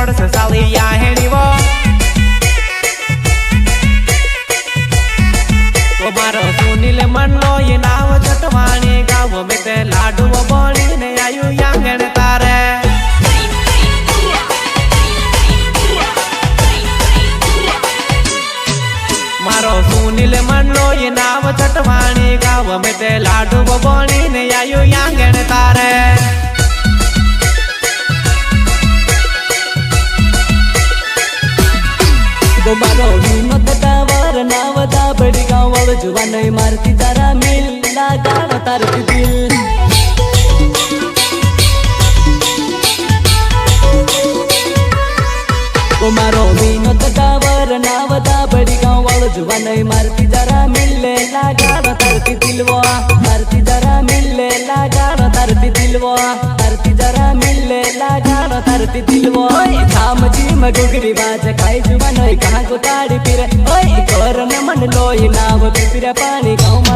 पड़ से साली या हेड़ी वो तो मारो सुनील मन लो ये नाव चटवाणी गाँव में ते लाडू बनी ने आयु यांगण तारे मारो सुनील मन लो ये नाव चटवाणी गाँव में ते लाडू बनी ने आयु यांगण तारे तो मारो विनोद टावर नावदा बड़ी गाँव वालों जुआ नहीं मारती जरा मिल लगा तारती दिल तो मारो विनोद टावर नावदा बड़ी गाँव वालों जुआ नहीं मारती जरा मिल लगा तारती दिलवा मारती जरा मिल लगा तारती दिलवा तारती जरा मिल लगा तारती दिलवा धाम जी में गुगरी बाज खाई जुआ नहीं कहाँ को ताड़ी फिर ओए कर न मन लोई नाव फिर पानी गाँव